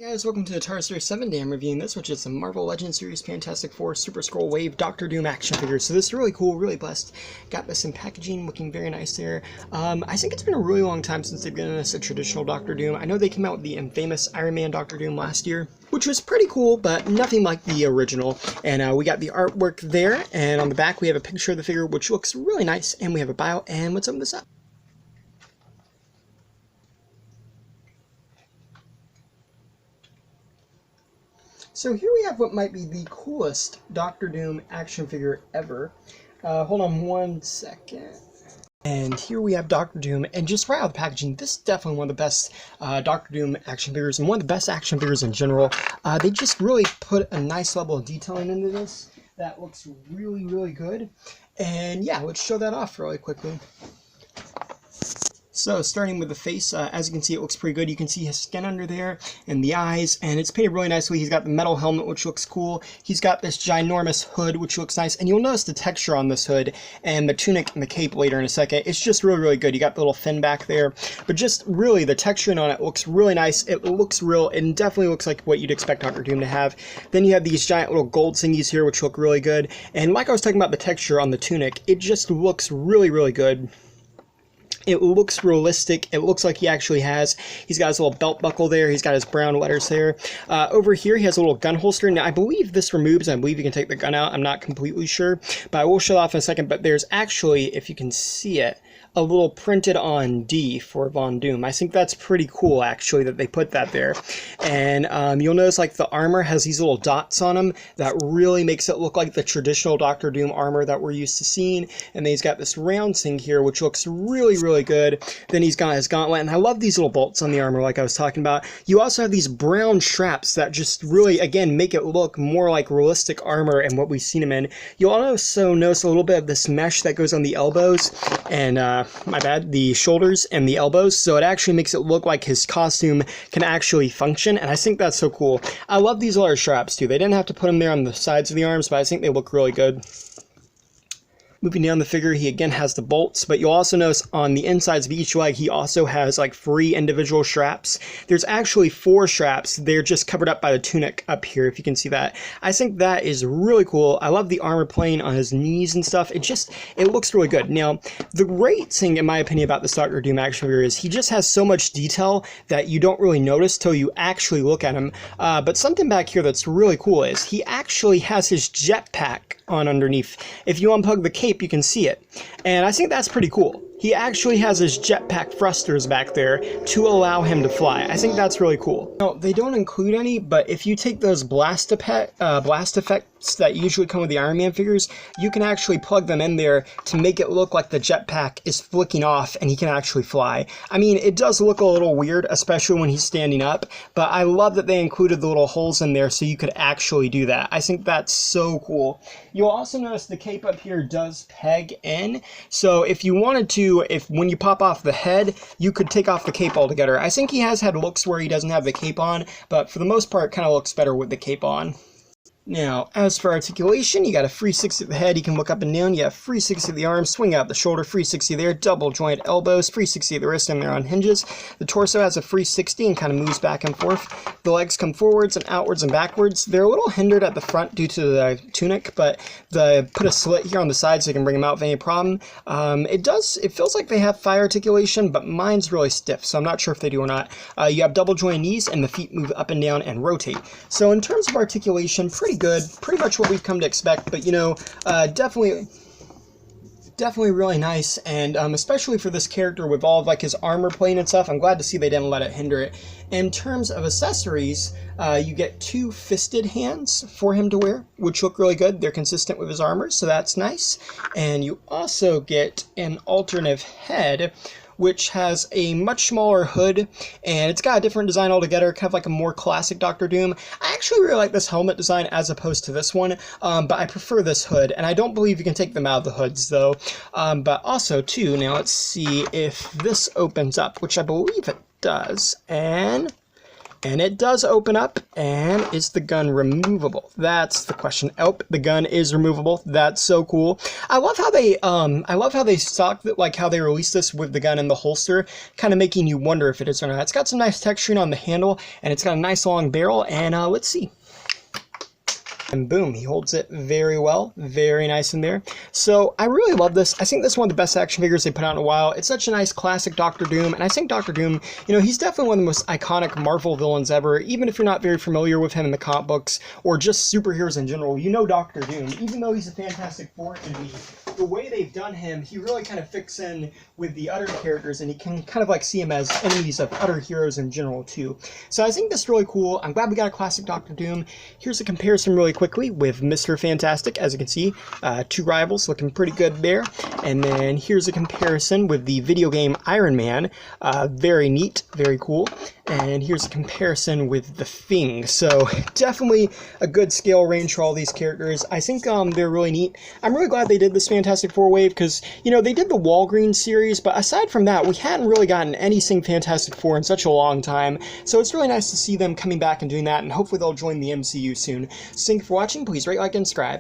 Hey guys, welcome to the Tar Series 7 day. I'm reviewing this, which is the Marvel Legends Series Fantastic Four Super Skrull Wave Doctor Doom action figure. So this is really cool, really blessed. Got this in packaging, looking very nice there. I think it's been a really long time since they've given us a traditional Doctor Doom. I know they came out with the infamous Iron Man Doctor Doom last year, which was pretty cool, but nothing like the original. And we got the artwork there, and on the back we have a picture of the figure, which looks really nice, and we have a bio, and let's open this up. So here we have what might be the coolest Doctor Doom action figure ever. Hold on one second. And here we have Doctor Doom, and just right out of the packaging, this is definitely one of the best Doctor Doom action figures, and one of the best action figures in general. They just really put a nice level of detailing into this that looks really, really good. And yeah, let's show that off really quickly. So starting with the face, as you can see, it looks pretty good. You can see his skin under there and the eyes, and it's painted really nicely. He's got the metal helmet, which looks cool. He's got this ginormous hood, which looks nice, and you'll notice the texture on this hood and the tunic and the cape later in a second. It's just really, really good. You got the little fin back there, but just really the texturing on it looks really nice. It looks real, and definitely looks like what you'd expect Doctor Doom to have. Then you have these giant little gold thingies here, which look really good, and like I was talking about the texture on the tunic, it just looks really, really good. It looks realistic. It looks like he actually has. He's got his little belt buckle there. He's got his brown letters there. Over here, he has a little gun holster. Now, I believe this removes. I believe you can take the gun out. I'm not completely sure, but I will show it off in a second. But there's actually, if you can see it, a little printed on D for Von Doom. I think that's pretty cool, actually, that they put that there. And you'll notice, like, the armor has these little dots on them that really makes it look like the traditional Doctor Doom armor that we're used to seeing. And then he's got this round thing here, which looks really, really good. Then he's got his gauntlet, and I love these little bolts on the armor, like I was talking about. You also have these brown straps that just really, again, make it look more like realistic armor and what we've seen him in. You'll also notice a little bit of this mesh that goes on the elbows and the shoulders and the elbows, so it actually makes it look like his costume can actually function, and I think that's so cool. I love these leather straps too. They didn't have to put them there on the sides of the arms, but I think they look really good. Moving down the figure, he again has the bolts, but you'll also notice on the insides of each leg, he also has like 3 individual straps. There's actually 4 straps. They're just covered up by the tunic up here, if you can see that. I think that is really cool. I love the armor plane on his knees and stuff. It looks really good. Now, the great thing, in my opinion, about this Doctor Doom action figure is he just has so much detail that you don't really notice till you actually look at him. But something back here that's really cool is he actually has his jetpack on underneath. If you unplug the cape, you can see it, and I think that's pretty cool. He actually has his jetpack thrusters back there to allow him to fly. I think that's really cool. Now, they don't include any, but if you take those blast effects that usually come with the Iron Man figures, you can actually plug them in there to make it look like the jetpack is flicking off and he can actually fly. I mean, it does look a little weird, especially when he's standing up, but I love that they included the little holes in there so you could actually do that. I think that's so cool. You'll also notice the cape up here does peg in, so if you wanted to, when you pop off the head, you could take off the cape altogether. I think he has had looks where he doesn't have the cape on, but for the most part, it kind of looks better with the cape on. Now, as for articulation, you got a 360 of the head, you can look up and down, you have 360 of the arms, swing out the shoulder, 360 there, double joint elbows, 360 of the wrist, and they're on hinges. The torso has a 360 and kind of moves back and forth. The legs come forwards and outwards and backwards. They're a little hindered at the front due to the tunic, but they put a slit here on the side so you can bring them out with any problem. It feels like they have thigh articulation, but mine's really stiff, so I'm not sure if they do or not. You have double joint knees, and the feet move up and down and rotate. So in terms of articulation, pretty good, pretty much what we've come to expect, but you know, definitely really nice, and especially for this character with all of like his armor plane and stuff, I'm glad to see they didn't let it hinder it. In terms of accessories, you get 2 fisted hands for him to wear, which look really good. They're consistent with his armor, so that's nice. And you also get an alternative head, which has a much smaller hood, and it's got a different design altogether, kind of like a more classic Doctor Doom. I actually really like this helmet design as opposed to this one, but I prefer this hood, and I don't believe you can take them out of the hoods, though. But also, too, now let's see if this opens up, which I believe it does, and And it does open up, and is the gun removable? That's the question. Oh, the gun is removable. That's so cool. I love how they stock that, like how they released this with the gun in the holster, kind of making you wonder if it is or not. It's got some nice texturing on the handle, and it's got a nice long barrel, and let's see. And boom, he holds it very well. Very nice in there. So I really love this. I think this is one of the best action figures they put out in a while. It's such a nice classic Doctor Doom. And I think Doctor Doom, you know, he's definitely one of the most iconic Marvel villains ever. Even if you're not very familiar with him in the comic books or just superheroes in general, you know Doctor Doom. Even though he's a Fantastic Four enemy, the way they've done him, he really kind of fits in with the other characters, and you can kind of like see him as enemies of other heroes in general too. So I think this is really cool. I'm glad we got a classic Doctor Doom. Here's a comparison really quickly with Mr. Fantastic. As you can see, two rivals looking pretty good there. And then here's a comparison with the video game Iron Man. Very neat, very cool. And here's a comparison with the Thing. So definitely a good scale range for all these characters. I think they're really neat. I'm really glad they did this Fantastic Four wave because, you know, they did the Walgreens series, but aside from that, we hadn't really gotten anything Fantastic Four in such a long time. So it's really nice to see them coming back and doing that, and hopefully they'll join the MCU soon. So thank you for watching. Please rate, like, and subscribe.